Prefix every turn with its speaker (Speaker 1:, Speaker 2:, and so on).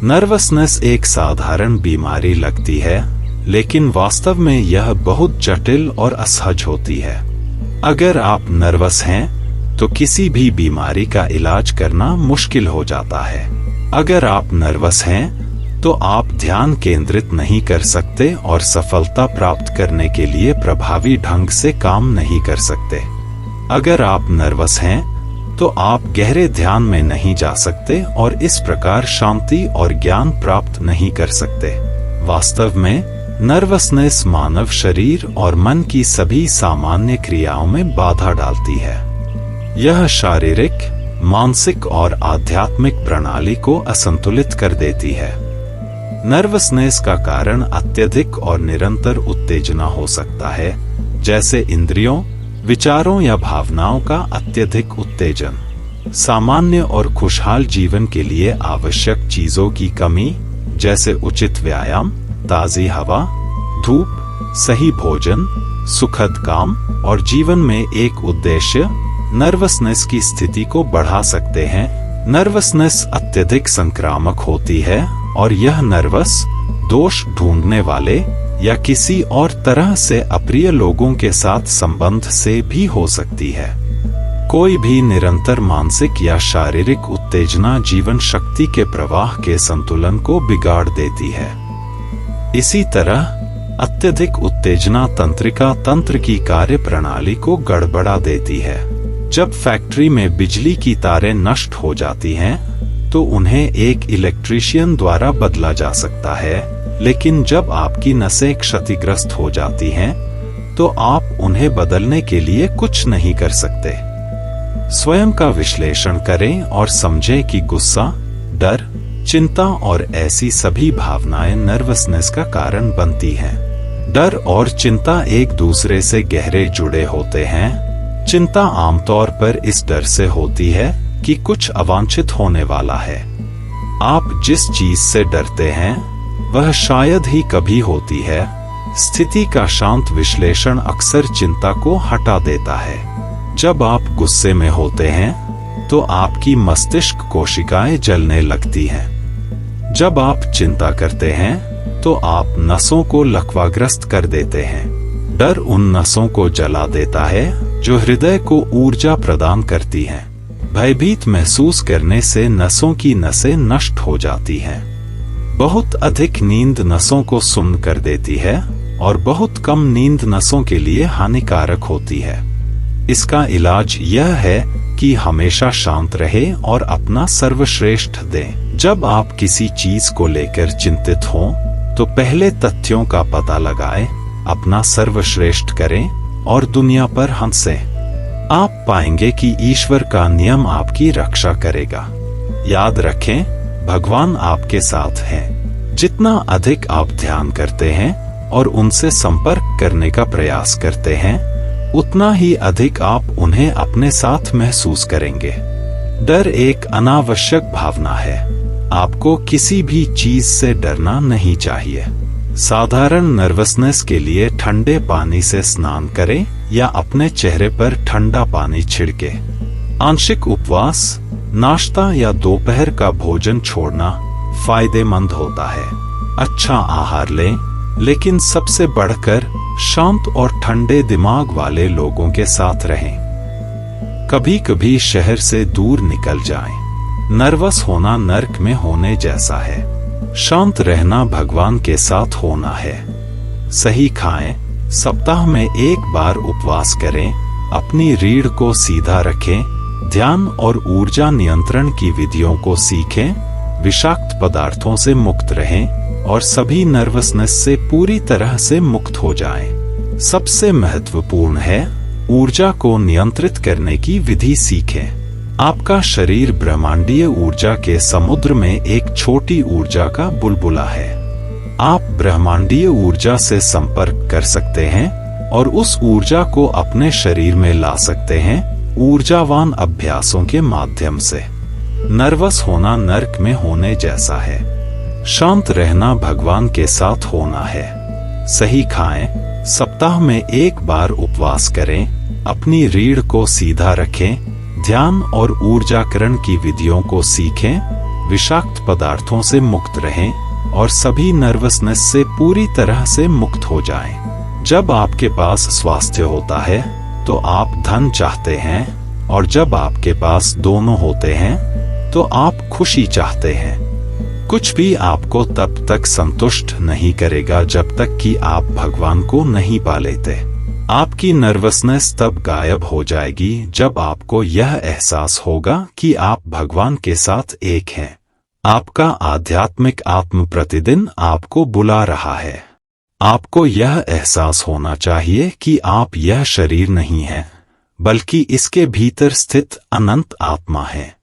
Speaker 1: Nervousness एक साधारण बीमारी लगती है, लेकिन वास्तव में यह बहुत जटिल और असहज होती है। अगर आप नर्वस हैं, तो किसी भी बीमारी का इलाज करना मुश्किल हो जाता है। अगर आप नर्वस हैं, तो आप ध्यान केंद्रित नहीं कर सकते और सफलता प्राप्त करने के लिए प्रभावी ढंग से काम नहीं कर सकते। अगर आप नर्वस हैं, तो आप गहरे ध्यान में नहीं जा सकते और इस प्रकार शांति और ज्ञान प्राप्त नहीं कर सकते। वास्तव में नर्वसनेस मानव शरीर और मन की सभी सामान्य क्रियाओं में बाधा डालती है। यह शारीरिक, मानसिक और आध्यात्मिक प्रणाली को असंतुलित कर देती है। नर्वसनेस का कारण अत्यधिक और निरंतर उत्तेजना हो सकता है, जैसे इंद्रियों, विचारों या भावनाओं का अत्यधिक उत्तेजन, सामान्य और खुशहाल जीवन के लिए आवश्यक चीजों की कमी, जैसे उचित व्यायाम, ताजी हवा, धूप, सही भोजन, सुखद काम और जीवन में एक उद्देश्य नर्वसनेस की स्थिति को बढ़ा सकते हैं। नर्वसनेस अत्यधिक संक्रामक होती है और यह नर्वस दोष ढूंढने वाले या किसी और तरह से अप्रिय लोगों के साथ संबंध से भी हो सकती है। कोई भी निरंतर मानसिक या शारीरिक उत्तेजना जीवन शक्ति के प्रवाह के संतुलन को बिगाड़ देती है। इसी तरह अत्यधिक उत्तेजना तंत्रिका तंत्र की कार्य प्रणाली को गड़बड़ा देती है। जब फैक्ट्री में बिजली की तारें नष्ट हो जाती हैं, तो उन्हें एक इलेक्ट्रीशियन द्वारा बदला जा सकता है, लेकिन जब आपकी नसें क्षतिग्रस्त हो जाती हैं, तो आप उन्हें बदलने के लिए कुछ नहीं कर सकते। स्वयं का विश्लेषण करें और समझें कि गुस्सा, डर, चिंता और ऐसी सभी भावनाएं नर्वसनेस का कारण बनती हैं। डर और चिंता एक दूसरे से गहरे जुड़े होते हैं। चिंता आमतौर पर इस डर से होती है कि कुछ अवांछित होने वाला है। आप जिस चीज से डरते हैं, वह शायद ही कभी होती है। स्थिति का शांत विश्लेषण अक्सर चिंता को हटा देता है। जब आप गुस्से में होते हैं, तो आपकी मस्तिष्क कोशिकाएं जलने लगती हैं। जब आप चिंता करते हैं, तो आप नसों को लकवाग्रस्त कर देते हैं। डर उन नसों को जला देता है जो हृदय को ऊर्जा प्रदान करती हैं। भयभीत महसूस करने से नसों की नसें नष्ट हो जाती हैं। बहुत अधिक नींद नसों को सुन्न कर देती है और बहुत कम नींद नसों के लिए हानिकारक होती है। इसका इलाज यह है कि हमेशा शांत रहे और अपना सर्वश्रेष्ठ दें। जब आप किसी चीज को लेकर चिंतित हों, तो पहले तथ्यों का पता लगाएं, अपना सर्वश्रेष्ठ करें और दुनिया पर हंसें। आप पाएंगे कि ईश्वर का नियम आपकी रक्षा करेगा। याद रखें, भगवान आपके साथ हैं। जितना अधिक आप ध्यान करते हैं और उनसे संपर्क करने का प्रयास करते हैं, उतना ही अधिक आप उन्हें अपने साथ महसूस करेंगे। डर एक अनावश्यक भावना है। आपको किसी भी चीज से डरना नहीं चाहिए। साधारण नर्वसनेस के लिए ठंडे पानी से स्नान करें या अपने चेहरे पर ठंडा पानी छिड़के। आंशिक उपवास, नाश्ता या दोपहर का भोजन छोड़ना फायदेमंद होता है। अच्छा आहार लें, लेकिन सबसे बढ़कर शांत और ठंडे दिमाग वाले लोगों के साथ रहें। कभी कभी शहर से दूर निकल जाएं। नर्वस होना नर्क में होने जैसा है। शांत रहना भगवान के साथ होना है। सही खाएं, सप्ताह में एक बार उपवास करें, अपनी रीढ़ को सीधा रखें, ध्यान और ऊर्जा नियंत्रण की विधियों को सीखें, विषाक्त पदार्थों से मुक्त रहें और सभी नर्वसनेस से पूरी तरह से मुक्त हो जाएं। सबसे महत्वपूर्ण है, ऊर्जा को नियंत्रित करने की विधि सीखें। आपका शरीर ब्रह्मांडीय ऊर्जा के समुद्र में एक छोटी ऊर्जा का बुलबुला है। आप ब्रह्मांडीय ऊर्जा से संपर्क कर सकते हैं और उस ऊर्जा को अपने शरीर में ला सकते हैं ऊर्जावान अभ्यासों के माध्यम से। नर्वस होना नर्क में होने जैसा है। शांत रहना भगवान के साथ होना है। सही खाएं, सप्ताह में एक बार उपवास करें, अपनी रीढ़ को सीधा रखें, ध्यान और ऊर्जाकरण की विधियों को सीखें, विषाक्त पदार्थों से मुक्त रहें और सभी नर्वसनेस से पूरी तरह से मुक्त हो जाएं। जब आपके पास स्वास्थ्य होता है तो आप धन चाहते हैं, और जब आपके पास दोनों होते हैं तो आप खुशी चाहते हैं। कुछ भी आपको तब तक संतुष्ट नहीं करेगा जब तक कि आप भगवान को नहीं पा लेते। आपकी नर्वसनेस तब गायब हो जाएगी जब आपको यह एहसास होगा कि आप भगवान के साथ एक हैं। आपका आध्यात्मिक आत्म प्रतिदिन आपको बुला रहा है। आपको यह एहसास होना चाहिए कि आप यह शरीर नहीं हैं, बल्कि इसके भीतर स्थित अनंत आत्मा है।